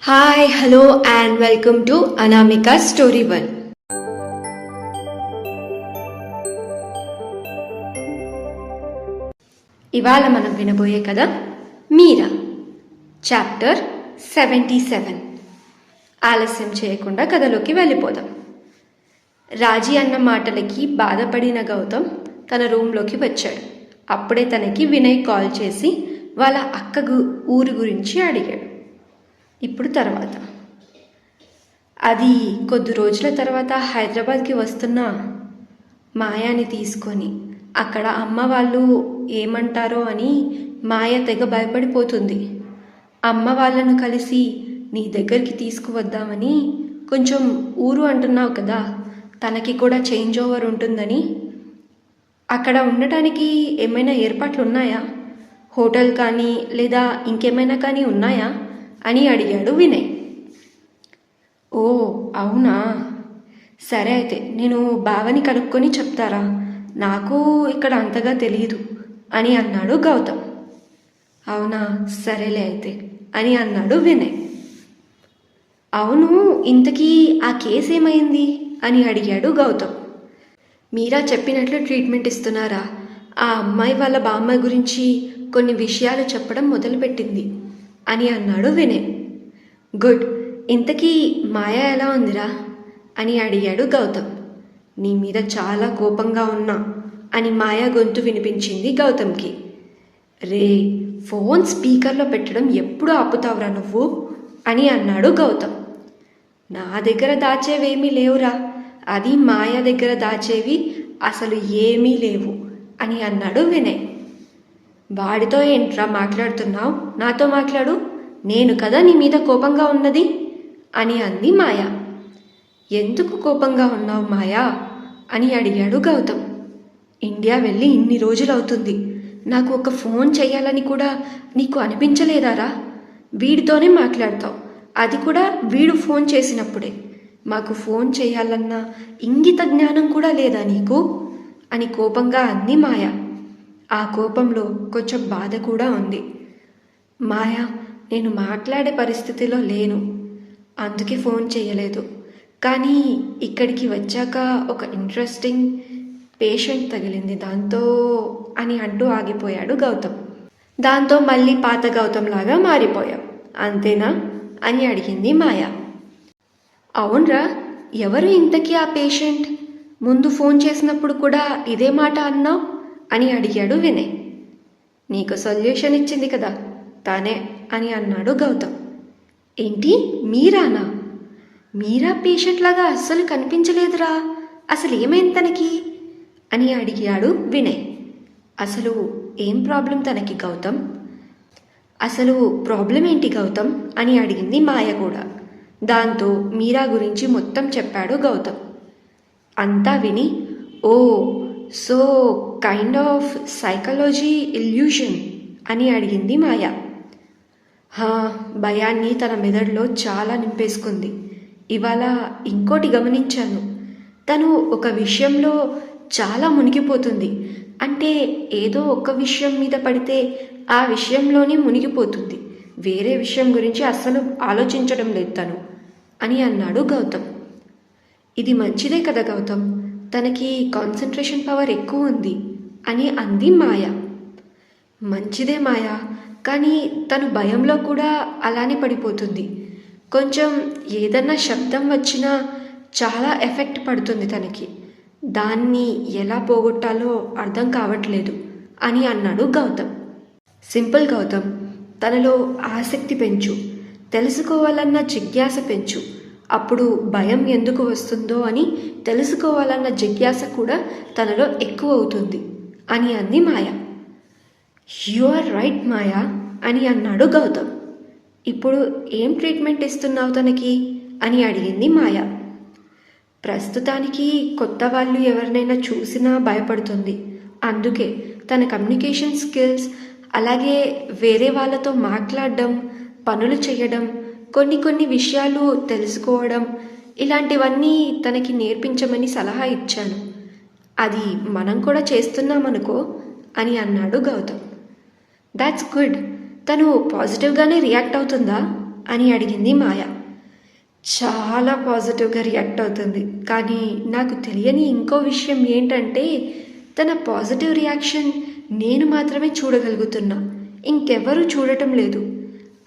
Hi hello and welcome to Anamika story one. ఇవాళ మనం వినబోయే కథ మీరా, చాప్టర్ 77. ఆలస్యం చేయకుండా కథలోకి వెళ్ళిపోదాం. రాజీ అన్న మాటలకి బాధపడిన గౌతమ్ తన రూమ్లోకి వచ్చాడు. అప్పుడే తనకి వినయ్ కాల్ చేసి వాళ్ళ అక్క ఊరి గురించి అడిగాడు. ఇప్పుడు తర్వాత అది కొద్ది రోజుల తర్వాత హైదరాబాద్కి వస్తున్న మాయాని తీసుకొని అక్కడ అమ్మ వాళ్ళు ఏమంటారో అని మాయ తెగ భయపడిపోతుంది. అమ్మ వాళ్ళను కలిసి నీ దగ్గరికి తీసుకువద్దామని, కొంచెం ఊరు అంటున్నావు కదా, తనకి కూడా చేంజ్ ఓవర్ ఉంటుందని. అక్కడ ఉండటానికి ఏమైనా ఏర్పాట్లు ఉన్నాయా? హోటల్ కానీ లేదా ఇంకేమైనా కానీ ఉన్నాయా అని అడిగాడు వినయ్. ఓ అవునా, సరే అయితే నేను బావని కనుక్కొని చెప్తారా, నాకు ఇక్కడ అంతగా తెలియదు అని అన్నాడు గౌతమ్. అవునా, సరేలే అయితే అని అన్నాడు వినయ్. అవును, ఇంతకీ ఆ కేసు ఏమైంది అని అడిగాడు గౌతమ్. మీరా చెప్పినట్లు ట్రీట్మెంట్ ఇస్తున్నారా? ఆ అమ్మాయి వాళ్ళ బామ్మ గురించి కొన్ని విషయాలు చెప్పడం మొదలుపెట్టింది అని అన్నాడు వినయ్. గుడ్, ఇంతకీ మాయ ఎలా ఉందిరా అని అడిగాడు గౌతమ్. నీ మీద చాలా కోపంగా ఉన్నా అని మాయా గొంతు వినిపించింది గౌతమ్కి. రే, ఫోన్ స్పీకర్లో పెట్టడం ఎప్పుడు ఆపుతావురా నువ్వు అని అన్నాడు గౌతమ్. నా దగ్గర దాచేవేమీ లేవురా, అది మాయా దగ్గర దాచేవి అసలు ఏమీ లేవు అని అన్నాడు వినయ్. వాడితో ఏంట్రా మాట్లాడుతున్నావు, నాతో మాట్లాడు, నేను కదా నీ మీద కోపంగా ఉన్నది అని అంది మాయా. ఎందుకు కోపంగా ఉన్నావు మాయా అని అడిగాడు గౌతమ్. ఇండియా వెళ్ళి ఇన్ని రోజులవుతుంది, నాకు ఒక ఫోన్ చేయాలని కూడా నీకు అనిపించలేదారా? వీడితోనే మాట్లాడతావు, అది కూడా వీడు ఫోన్ చేసినప్పుడే. మాకు ఫోన్ చేయాలన్న ఇంగిత జ్ఞానం కూడా లేదా నీకు అని కోపంగా అంది మాయా. ఆ కోపంలో కొంచెం బాధ కూడా ఉంది. మాయా, నేను మాట్లాడే పరిస్థితిలో లేను, అందుకే ఫోన్ చేయలేదు. కానీ ఇక్కడికి వచ్చాక ఒక ఇంట్రెస్టింగ్ పేషెంట్ తగిలింది, దాంతో అని అంటూ ఆగిపోయాడు గౌతమ్. దాంతో మళ్ళీ పాత గౌతమ్ లాగా మారిపోయాం అంతేనా అని అడిగింది మాయా. అవునరా, ఎవరు ఇంతకీ ఆ పేషెంట్? ముందు ఫోన్ చేసినప్పుడు కూడా ఇదే మాట అన్నావు అని అడిగాడు వినయ్. నీకు సొల్యూషన్ ఇచ్చింది కదా, తానే అని అన్నాడు గౌతమ్. ఏంటి, మీరానా? మీరా పేషెంట్ లాగా అస్సలు కనిపించలేదురా, అసలు ఏమైంది తనకి అని అడిగాడు వినయ్. అసలు ఏం ప్రాబ్లం తనకి గౌతమ్? అసలు ప్రాబ్లం ఏంటి గౌతమ్ అని అడిగింది మాయ కూడా. దాంతో మీరా గురించి మొత్తం చెప్పాడు గౌతమ్. అంతా విని, oh so kind of psychology illusion అని అడిగింది మాయా. భయాన్ని తన మెదడులో చాలా నింపేసుకుంది. ఇవాళ ఇంకోటి గమనించాను, తను ఒక విషయంలో చాలా మునిగిపోతుంది. అంటే ఏదో ఒక విషయం మీద పడితే ఆ విషయంలోనే మునిగిపోతుంది, వేరే విషయం గురించి అస్సలు ఆలోచించడం లేదు తను అని అన్నాడు గౌతమ్. ఇది మంచిదే కదా గౌతమ్, తనకి కాన్సన్ట్రేషన్ పవర్ ఎక్కువ ఉంది అని అంది మాయ. మంచిదే మాయా, కానీ తను భయంలో కూడా అలానే పడిపోతుంది. కొంచెం ఏదన్నా శబ్దం వచ్చినా చాలా ఎఫెక్ట్ పడుతుంది తనకి, దాన్ని ఎలా పోగొట్టాలో అర్థం కావట్లేదు అని అన్నాడు గౌతమ్. సింపుల్ గౌతమ్, తనలో ఆసక్తి పెంచు, తెలుసుకోవాలన్న జిజ్ఞాస పెంచు, అప్పుడు భయం ఎందుకు వస్తుందో అని తెలుసుకోవాలన్న జిజ్ఞాస కూడా తనలో ఎక్కువ అవుతుంది అని అంది మాయ. యు ఆర్ రైట్ మాయా అని అన్నాడు గౌతమ్. ఇప్పుడు ఏం ట్రీట్మెంట్ ఇస్తున్నావు తనకి అని అడిగింది మాయ. ప్రస్తుతానికి కొత్త వాళ్ళు ఎవరినైనా చూసినా భయపడుతుంది, అందుకే తన కమ్యూనికేషన్ స్కిల్స్, అలాగే వేరే వాళ్ళతో మాట్లాడడం, పనులు చేయడం, కొన్ని విషయాలు తెలుసుకోవడం, ఇలాంటివన్నీ తనకి నేర్పించమని సలహా ఇచ్చాను. అది మనం కూడా చేస్తున్నామనుకో అని అన్నాడు గౌతమ్. దాట్స్ గుడ్, తను పాజిటివ్గానే రియాక్ట్ అవుతుందా అని అడిగింది మాయ. చాలా పాజిటివ్గా రియాక్ట్ అవుతుంది. కానీ నాకు తెలియని ఇంకో విషయం ఏంటంటే తన పాజిటివ్ రియాక్షన్ నేను మాత్రమే చూడగలుగుతున్నా, ఇంకెవరూ చూడటం లేదు.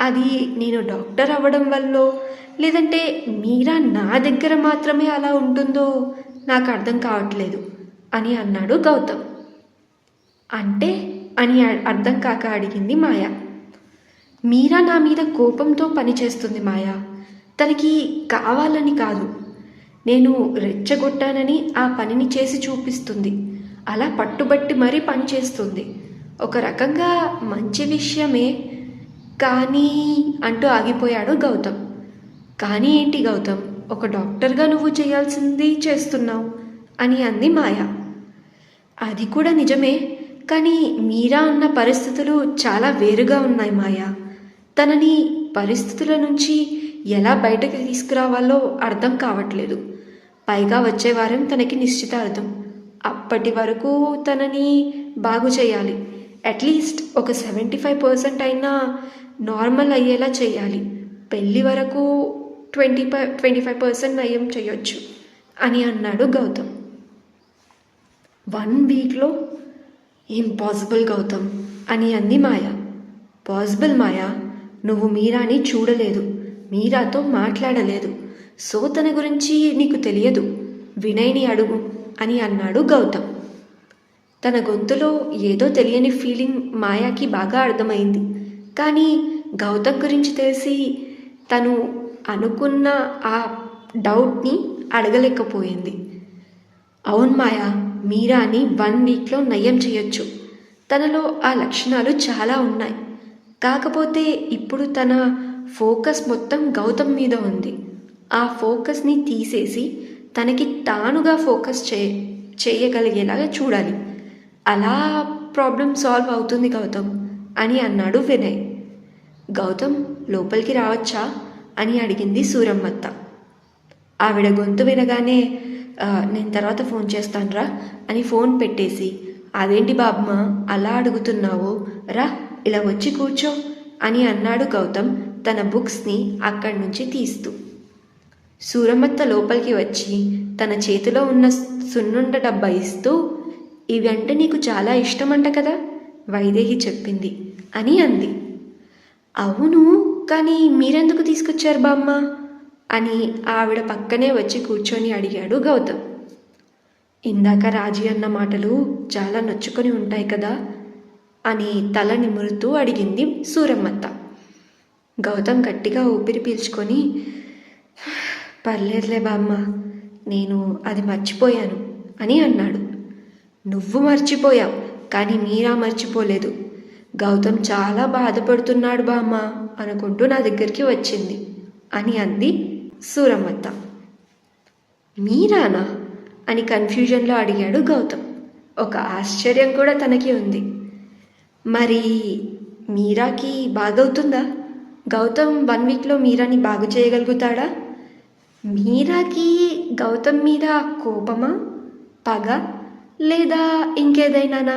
అది నేను డాక్టర్ అవ్వడం వల్ల లేదంటే మీరా నా దగ్గర మాత్రమే అలా ఉంటుందో నాకు అర్థం కావట్లేదు అని అన్నాడు గౌతమ్. అంటే అని అర్థం కాక అడిగింది మాయ. మీరా నా మీద కోపంతో పనిచేస్తుంది మాయా. తనకి కావాలని కాదు, నేను రెచ్చగొట్టానని ఆ పనిని చేసి చూపిస్తుంది. అలా పట్టుబట్టి మరీ పని చేస్తుంది. ఒక రకంగా మంచి విషయమే కానీ అంటూ ఆగిపోయాడు గౌతమ్. కానీ ఏంటి గౌతమ్, ఒక డాక్టర్గా నువ్వు చేయాల్సింది చేస్తున్నావు అని అంది మాయ. అది కూడా నిజమే, కానీ మీరా ఉన్న పరిస్థితులు చాలా వేరుగా ఉన్నాయి మాయా. తనని పరిస్థితుల నుంచి ఎలా బయటకు తీసుకురావాలో అర్థం కావట్లేదు. పైగా వచ్చే వారం తనకి నిశ్చితార్థం. అప్పటి వరకు తనని బాగు చేయాలి. అట్లీస్ట్ ఒక 75% అయినా నార్మల్ అయ్యేలా చేయాలి. పెళ్ళి వరకు 25% నయం చేయొచ్చు అని అన్నాడు గౌతమ్. 1 వీక్లో ఇంపాసిబుల్ గౌతమ్ అని అంది మాయ. పాసిబుల్ మాయా, నువ్వు మీరాని చూడలేదు, మీరాతో మాట్లాడలేదు, సో తన గురించి నీకు తెలియదు. వినయ్ని అడుగు అని అన్నాడు గౌతమ్. తన గొంతులో ఏదో తెలియని ఫీలింగ్ మాయాకి బాగా అర్థమైంది. కానీ గౌతమ్ గురించి తెలిసి తను అనుకున్న ఆ డౌట్ని అడగలేకపోయింది. అవును మాయా, మీరాని 1 వీక్లో నయం చేయొచ్చు. తనలో ఆ లక్షణాలు చాలా ఉన్నాయి. కాకపోతే ఇప్పుడు తన ఫోకస్ మొత్తం గౌతమ్ మీద ఉంది. ఆ ఫోకస్ని తీసేసి తనకి తానుగా ఫోకస్ చేయగలిగేలాగా చూడాలి. అలా ప్రాబ్లం సాల్వ్ అవుతుంది గౌతమ్ అని అన్నాడు వినయ్. గౌతమ్ లోపలికి రావచ్చా అని అడిగింది సూరమ్మత్త. ఆవిడ గొంతు వినగానే నేను తర్వాత ఫోన్ చేస్తానురా అని ఫోన్ పెట్టేసి, అదేంటి బాబమ్మ అలా అడుగుతున్నావు, రా ఇలా వచ్చి కూర్చో అని అన్నాడు గౌతమ్ తన బుక్స్ని అక్కడి నుంచి తీస్తూ. సూరమ్మత్త లోపలికి వచ్చి తన చేతిలో ఉన్న సున్నుండ డబ్బా ఇస్తూ, ఇవంటే నీకు చాలా ఇష్టమంట కదా, వైదేహి చెప్పింది అని అంది. అవును, కానీ మీరెందుకు తీసుకొచ్చారు బామ్మ అని ఆవిడ పక్కనే వచ్చి కూర్చొని అడిగాడు గౌతమ్. ఇందాక రాజీ అన్న మాటలు చాలా నొచ్చుకొని ఉంటాయి కదా అని తల నిమురుతూ అడిగింది సూరమ్మత్త. గౌతమ్ గట్టిగా ఊపిరి పీల్చుకొని, పర్లేదులే బామ్మ, నేను అది మర్చిపోయాను అని అన్నాడు. నువ్వు మర్చిపోయావు, కానీ మీరా మర్చిపోలేదు. గౌతమ్ చాలా బాధపడుతున్నాడు బామ్మ అనుకుంటూ నా దగ్గరికి వచ్చింది అని అంది సూరమ్మత్త. మీరానా అని కన్ఫ్యూజన్లో అడిగాడు గౌతమ్. ఒక ఆశ్చర్యం కూడా తనకి ఉంది. మరి మీరాకి బాగవుతుందా? గౌతమ్ 1 వీక్లో మీరాని బాగు చేయగలుగుతాడా? మీరాకి గౌతమ్ మీద కోపమా, పగ, లేదా ఇంకేదైనానా?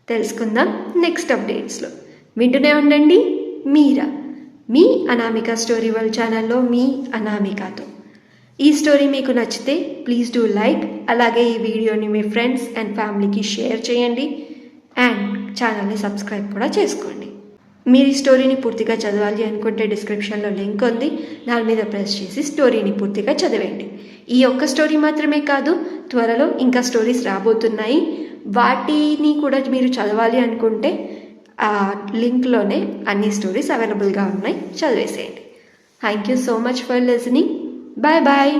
తెలుసుకుందాం నెక్స్ట్ అప్డేట్స్లో. వింటూనే ఉండండి మీరా, మీ అనామిక స్టోరీ వరల్డ్ ఛానల్లో మీ అనామికతో. ఈ స్టోరీ మీకు నచ్చితే ప్లీజ్ డూ లైక్, అలాగే ఈ వీడియోని మీ ఫ్రెండ్స్ అండ్ ఫ్యామిలీకి షేర్ చేయండి అండ్ ఛానల్ని సబ్స్క్రైబ్ కూడా చేసుకోండి. మీరు ఈ స్టోరీని పూర్తిగా చదవాలి అనుకుంటే డిస్క్రిప్షన్లో లింక్ ఉంది, దాని మీద ప్రెస్ చేసి స్టోరీని పూర్తిగా చదివేయండి. ఈ ఒక్క స్టోరీ మాత్రమే కాదు, త్వరలో ఇంకా స్టోరీస్ రాబోతున్నాయి. వాటిని కూడా మీరు చదవాలి అనుకుంటే ఆ లింక్లోనే అన్ని స్టోరీస్ అవైలబుల్గా ఉన్నాయి, చదివేసేయండి. Thank you so much for listening. Bye bye.